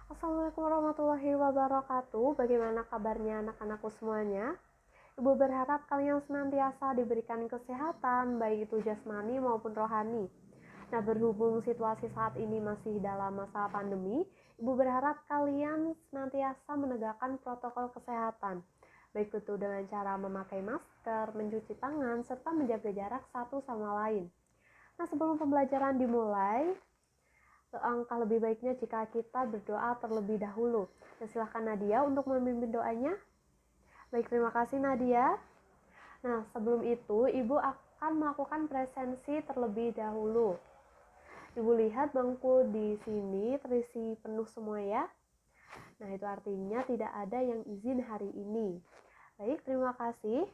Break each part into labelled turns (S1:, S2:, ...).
S1: Assalamualaikum warahmatullahi wabarakatuh. Bagaimana kabarnya anak-anakku semuanya? Ibu berharap kalian senantiasa diberikan kesehatan, baik itu jasmani maupun rohani. Nah, berhubung situasi saat ini masih dalam masa pandemi, Ibu berharap kalian senantiasa menegakkan protokol kesehatan, baik itu dengan cara memakai masker, mencuci tangan, serta menjaga jarak satu sama lain. Nah, sebelum pembelajaran dimulai, angka lebih baiknya jika kita berdoa terlebih dahulu. Nah, silahkan Nadia untuk memimpin doanya. Baik, terima kasih Nadia. Nah, sebelum itu Ibu akan melakukan presensi terlebih dahulu. Ibu lihat bangku di sini terisi penuh semua ya. Nah, itu artinya tidak ada yang izin hari ini. Baik, terima kasih.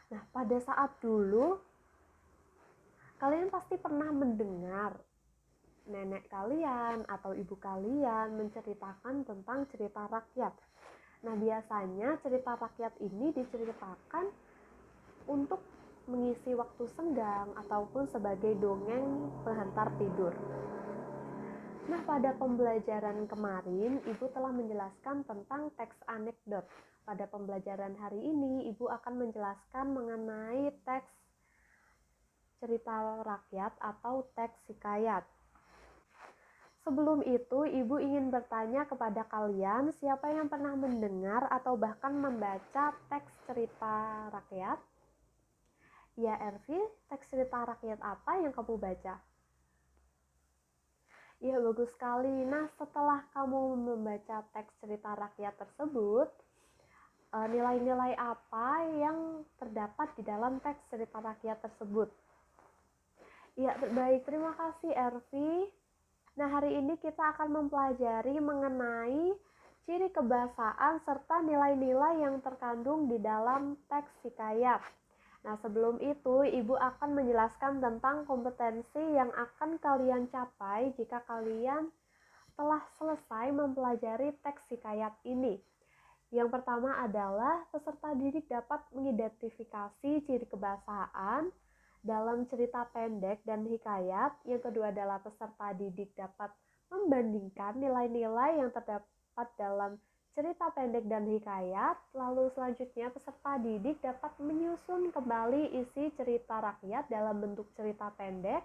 S1: Nah, pada saat dulu kalian pasti pernah mendengar nenek kalian atau ibu kalian menceritakan tentang cerita rakyat. Nah, biasanya cerita rakyat ini diceritakan untuk mengisi waktu senggang ataupun sebagai dongeng pengantar tidur. Nah, pada pembelajaran kemarin, Ibu telah menjelaskan tentang teks anekdot. Pada pembelajaran hari ini, Ibu akan menjelaskan mengenai teks cerita rakyat atau teks hikayat. Sebelum itu, Ibu ingin bertanya kepada kalian siapa yang pernah mendengar atau bahkan membaca teks cerita rakyat? Ya, Ervi, teks cerita rakyat apa yang kamu baca? Ya, bagus sekali. Nah, setelah kamu membaca teks cerita rakyat tersebut, nilai-nilai apa yang terdapat di dalam teks cerita rakyat tersebut? Ya, baik. Terima kasih, Ervi. Nah, hari ini kita akan mempelajari mengenai ciri kebahasaan serta nilai-nilai yang terkandung di dalam teks hikayat. Nah, sebelum itu, Ibu akan menjelaskan tentang kompetensi yang akan kalian capai jika kalian telah selesai mempelajari teks hikayat ini. Yang pertama adalah peserta didik dapat mengidentifikasi ciri kebahasaan dalam cerita pendek dan hikayat. Yang kedua adalah peserta didik dapat membandingkan nilai-nilai yang terdapat dalam cerita pendek dan hikayat. Lalu selanjutnya peserta didik dapat menyusun kembali isi cerita rakyat dalam bentuk cerita pendek.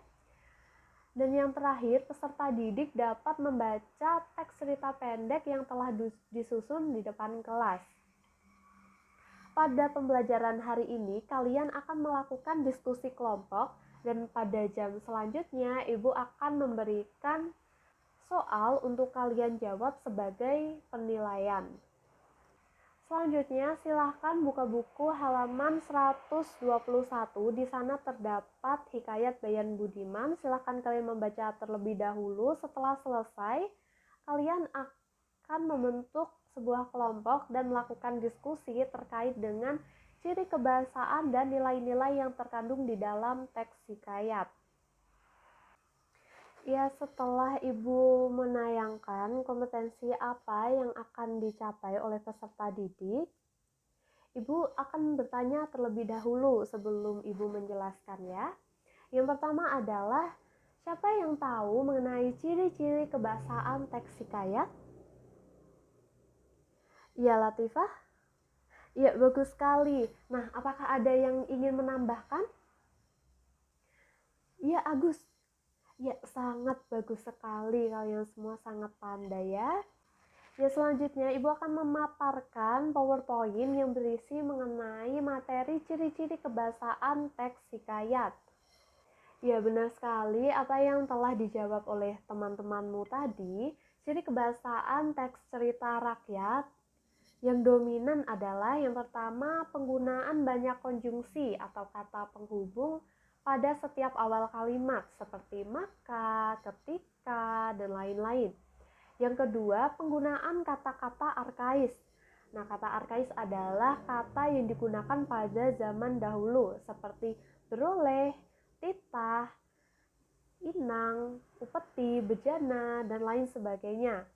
S1: Dan yang terakhir, peserta didik dapat membaca teks cerita pendek yang telah disusun di depan kelas. Pada pembelajaran hari ini, kalian akan melakukan diskusi kelompok dan pada jam selanjutnya, Ibu akan memberikan soal untuk kalian jawab sebagai penilaian. Selanjutnya, silahkan buka buku halaman 121. Di sana terdapat hikayat Bayan Budiman. Silahkan kalian membaca terlebih dahulu. Setelah selesai, kalian akan membentuk sebuah kelompok dan melakukan diskusi terkait dengan ciri kebahasaan dan nilai-nilai yang terkandung di dalam teks hikayat. Ya, setelah Ibu menayangkan kompetensi apa yang akan dicapai oleh peserta didik, Ibu akan bertanya terlebih dahulu sebelum Ibu menjelaskan ya. Yang pertama adalah, siapa yang tahu mengenai ciri-ciri kebahasaan teks hikayat? Ya, Latifah? Ya, bagus sekali. Nah, apakah ada yang ingin menambahkan? Ya, Agus. Ya, sangat bagus sekali. Kalian semua sangat pandai ya. Ya, selanjutnya Ibu akan memaparkan PowerPoint yang berisi mengenai materi ciri-ciri kebahasaan teks hikayat. Ya, benar sekali apa yang telah dijawab oleh teman-temanmu tadi. Ciri kebahasaan teks cerita rakyat yang dominan adalah yang pertama, penggunaan banyak konjungsi atau kata penghubung pada setiap awal kalimat seperti maka, ketika, dan lain-lain. Yang kedua, penggunaan kata-kata arkais. Nah, kata arkais adalah kata yang digunakan pada zaman dahulu seperti beroleh, titah, inang, upeti, bejana, dan lain sebagainya.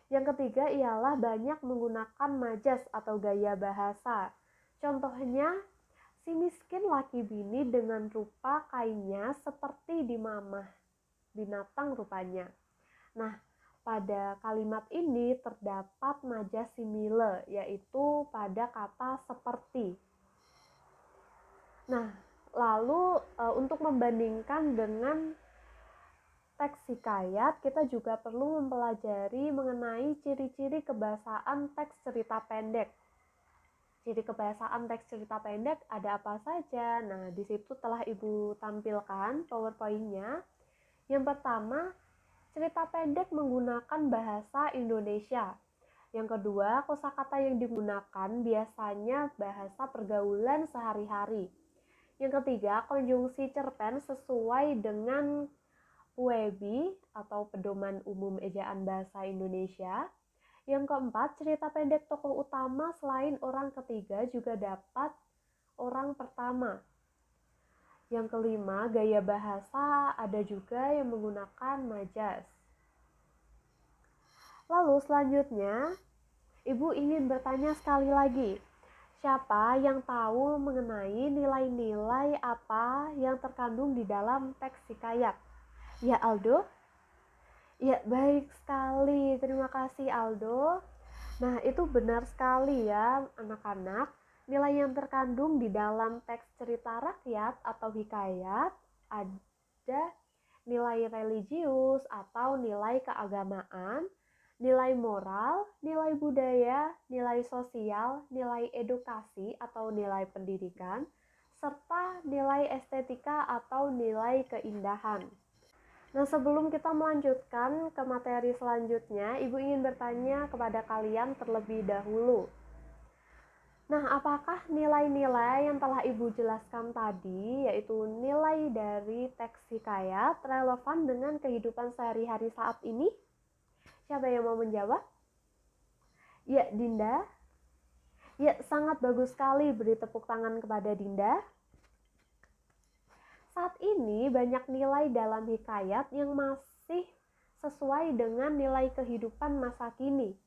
S1: Yang ketiga ialah banyak menggunakan majas atau gaya bahasa. Contohnya, si miskin laki bini dengan rupa kainnya seperti di mamah binatang rupanya. Nah, pada kalimat ini terdapat majas simile, yaitu pada kata seperti. Nah, lalu untuk membandingkan dengan teks hikayat, kita juga perlu mempelajari mengenai ciri-ciri kebahasaan teks cerita pendek. Ciri kebahasaan teks cerita pendek ada apa saja? Nah, di situ telah Ibu tampilkan PowerPoint-nya. Yang pertama, cerita pendek menggunakan bahasa Indonesia. Yang kedua, kosakata yang digunakan biasanya bahasa pergaulan sehari-hari. Yang ketiga, konjungsi cerpen sesuai dengan PUEBI atau Pedoman Umum Ejaan Bahasa Indonesia. Yang keempat, cerita pendek tokoh utama selain orang ketiga juga dapat orang pertama. Yang kelima, gaya bahasa ada juga yang menggunakan majas. Lalu selanjutnya, Ibu ingin bertanya sekali lagi, siapa yang tahu mengenai nilai-nilai apa yang terkandung di dalam teks hikayat? Ya, Aldo? Ya, baik sekali. Terima kasih, Aldo. Nah, itu benar sekali ya, anak-anak. Nilai yang terkandung di dalam teks cerita rakyat atau hikayat ada nilai religius atau nilai keagamaan, nilai moral, nilai budaya, nilai sosial, nilai edukasi atau nilai pendidikan, serta nilai estetika atau nilai keindahan. Nah, sebelum kita melanjutkan ke materi selanjutnya, Ibu ingin bertanya kepada kalian terlebih dahulu. Nah, apakah nilai-nilai yang telah Ibu jelaskan tadi, yaitu nilai dari teks hikayat, relevan dengan kehidupan sehari-hari saat ini? Siapa yang mau menjawab? Ya, Dinda. Ya, sangat bagus sekali. Beri tepuk tangan kepada Dinda. Saat ini banyak nilai dalam hikayat yang masih sesuai dengan nilai kehidupan masa kini.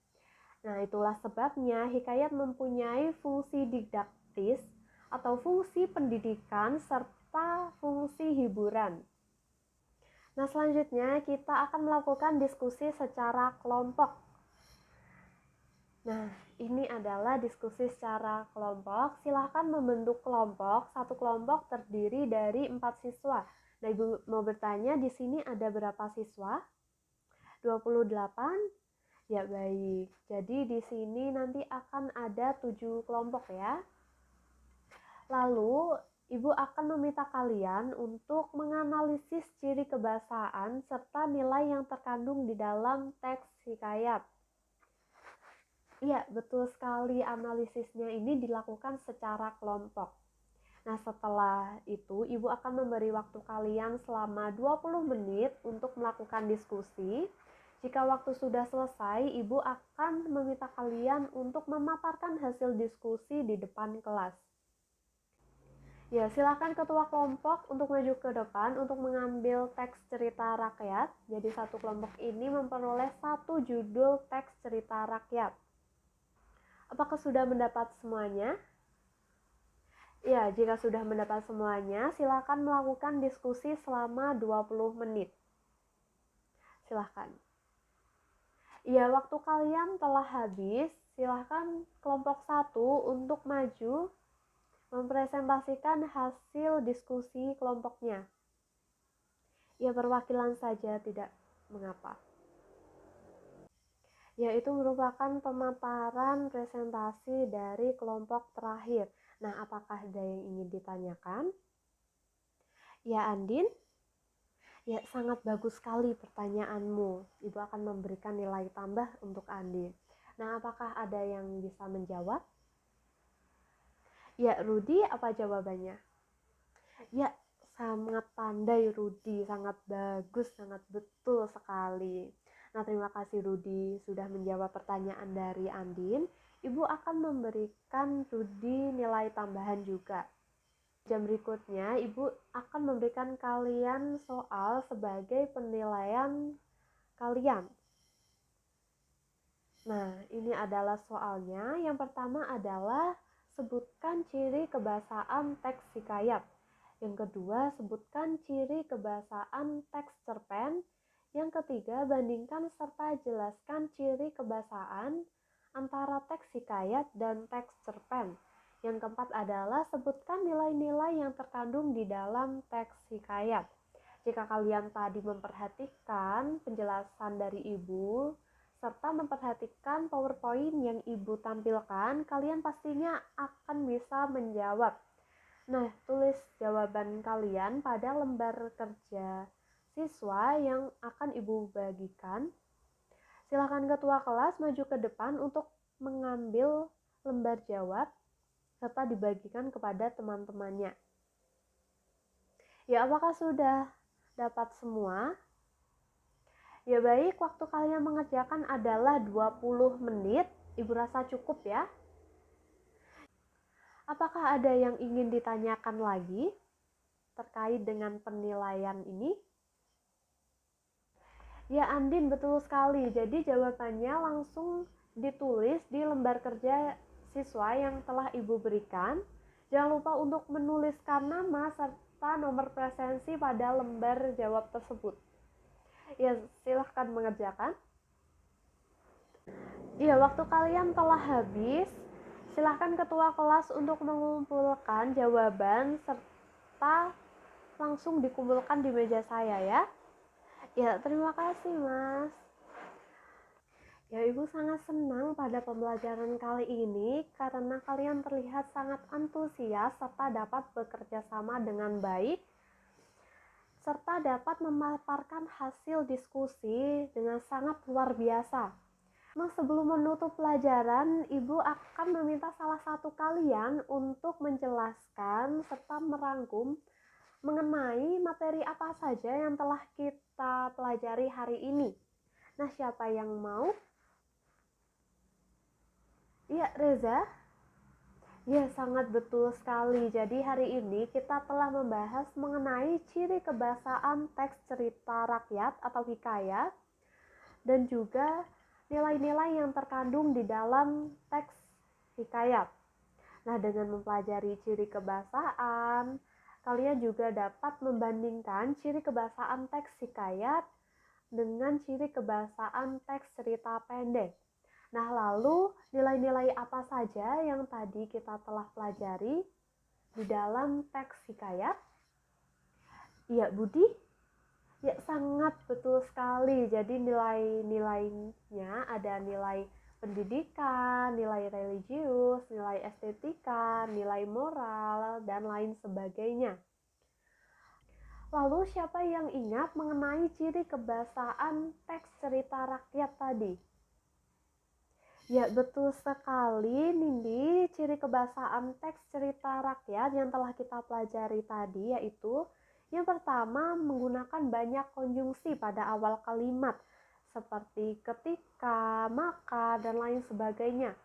S1: Nah, itulah sebabnya hikayat mempunyai fungsi didaktis atau fungsi pendidikan serta fungsi hiburan. Nah, selanjutnya kita akan melakukan diskusi secara kelompok. Nah, ini adalah diskusi secara kelompok. Silahkan membentuk kelompok. Satu kelompok terdiri dari 4 siswa. Nah, Ibu mau bertanya, di sini ada berapa siswa? 28? Ya, baik. Jadi di sini nanti akan ada 7 kelompok ya. Lalu, Ibu akan meminta kalian untuk menganalisis ciri kebahasaan serta nilai yang terkandung di dalam teks hikayat. Iya, betul sekali, analisisnya ini dilakukan secara kelompok. Nah, setelah itu Ibu akan memberi waktu kalian selama 20 menit untuk melakukan diskusi. Jika waktu sudah selesai, Ibu akan meminta kalian untuk memaparkan hasil diskusi di depan kelas. Ya, silakan ketua kelompok untuk maju ke depan untuk mengambil teks cerita rakyat. Jadi satu kelompok ini memperoleh satu judul teks cerita rakyat. Apakah sudah mendapat semuanya? Ya, jika sudah mendapat semuanya, silakan melakukan diskusi selama 20 menit. Silakan. Ya, waktu kalian telah habis. Silakan kelompok 1 untuk maju mempresentasikan hasil diskusi kelompoknya. Ya, perwakilan saja, tidak mengapa. Yaitu merupakan pemaparan presentasi dari kelompok terakhir. Nah, apakah ada yang ingin ditanyakan? Ya, Andin? Ya, sangat bagus sekali pertanyaanmu. Ibu akan memberikan nilai tambah untuk Andin. Nah, apakah ada yang bisa menjawab? Ya, Rudi, apa jawabannya? Ya, sangat pandai Rudi, sangat bagus, sangat betul sekali. Nah, terima kasih Rudi sudah menjawab pertanyaan dari Andin. Ibu akan memberikan Rudi nilai tambahan juga. Jam berikutnya, Ibu akan memberikan kalian soal sebagai penilaian kalian. Nah, ini adalah soalnya. Yang pertama adalah sebutkan ciri kebahasaan teks hikayat. Yang kedua, sebutkan ciri kebahasaan teks cerpen. Yang ketiga, bandingkan serta jelaskan ciri kebahasaan antara teks hikayat dan teks cerpen. Yang keempat adalah sebutkan nilai-nilai yang terkandung di dalam teks hikayat. Jika kalian tadi memperhatikan penjelasan dari ibu, serta memperhatikan PowerPoint yang ibu tampilkan, kalian pastinya akan bisa menjawab. Nah, tulis jawaban kalian pada lembar kerja siswa yang akan ibu bagikan. Silakan ketua kelas maju ke depan untuk mengambil lembar jawab serta dibagikan kepada teman-temannya. Ya, apakah sudah dapat semua? Ya baik, waktu kalian mengerjakan adalah 20 menit. Ibu rasa cukup ya. Apakah ada yang ingin ditanyakan lagi terkait dengan penilaian ini? Ya Andin, betul sekali. Jadi jawabannya langsung ditulis di lembar kerja siswa yang telah ibu berikan. Jangan lupa untuk menuliskan nama serta nomor presensi pada lembar jawab tersebut. Ya, silahkan mengerjakan. Ya, waktu kalian telah habis. Silahkan ketua kelas untuk mengumpulkan jawaban serta langsung dikumpulkan di meja saya ya. Ya, terima kasih Mas. Ya, Ibu sangat senang pada pembelajaran kali ini karena kalian terlihat sangat antusias serta dapat bekerja sama dengan baik serta dapat memaparkan hasil diskusi dengan sangat luar biasa. Nah, sebelum menutup pelajaran, Ibu akan meminta salah satu kalian untuk menjelaskan serta merangkum mengenai materi apa saja yang telah kita pelajari hari ini. Nah, siapa yang mau? Iya, Reza? Ya, sangat betul sekali. Jadi hari ini kita telah membahas mengenai ciri kebahasaan teks cerita rakyat atau hikayat dan juga nilai-nilai yang terkandung di dalam teks hikayat. Nah, dengan mempelajari ciri kebahasaan, kalian juga dapat membandingkan ciri kebahasaan teks hikayat dengan ciri kebahasaan teks cerita pendek. Nah, lalu nilai-nilai apa saja yang tadi kita telah pelajari di dalam teks hikayat? Ya, Budi? Ya, sangat betul sekali. Jadi nilai-nilainya ada nilai pendidikan, nilai religius, nilai estetika, nilai moral, dan lain sebagainya. Lalu siapa yang ingat mengenai ciri kebahasaan teks cerita rakyat tadi? Ya, betul sekali Nindi. Ciri kebahasaan teks cerita rakyat yang telah kita pelajari tadi yaitu yang pertama, menggunakan banyak konjungsi pada awal kalimat, seperti ketika, maka, dan lain sebagainya.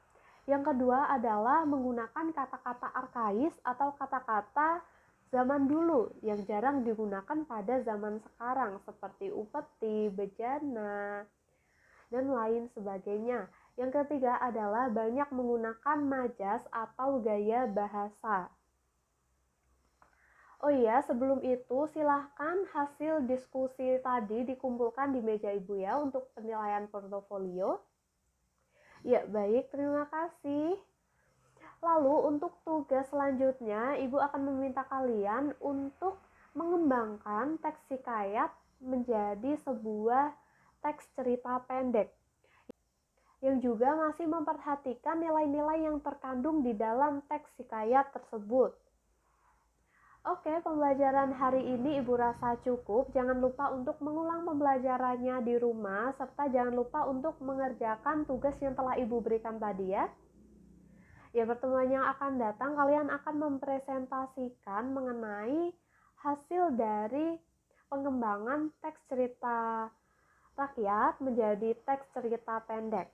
S1: Yang kedua adalah menggunakan kata-kata arkais atau kata-kata zaman dulu yang jarang digunakan pada zaman sekarang, seperti upeti, bejana, dan lain sebagainya. Yang ketiga adalah banyak menggunakan majas atau gaya bahasa. Oh iya, sebelum itu silahkan hasil diskusi tadi dikumpulkan di meja Ibu ya untuk penilaian portofolio. Ya, baik, terima kasih. Lalu untuk tugas selanjutnya, Ibu akan meminta kalian untuk mengembangkan teks hikayat menjadi sebuah teks cerita pendek yang juga masih memperhatikan nilai-nilai yang terkandung di dalam teks hikayat tersebut. Oke, pembelajaran hari ini Ibu rasa cukup. Jangan lupa untuk mengulang pembelajarannya di rumah, serta jangan lupa untuk mengerjakan tugas yang telah Ibu berikan tadi ya. Ya, pertemuan yang akan datang kalian akan mempresentasikan mengenai hasil dari pengembangan teks cerita rakyat menjadi teks cerita pendek.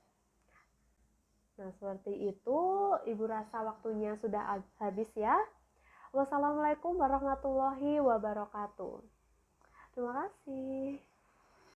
S1: Nah, seperti itu. Ibu rasa waktunya sudah habis ya. Wassalamualaikum warahmatullahi wabarakatuh. Terima kasih.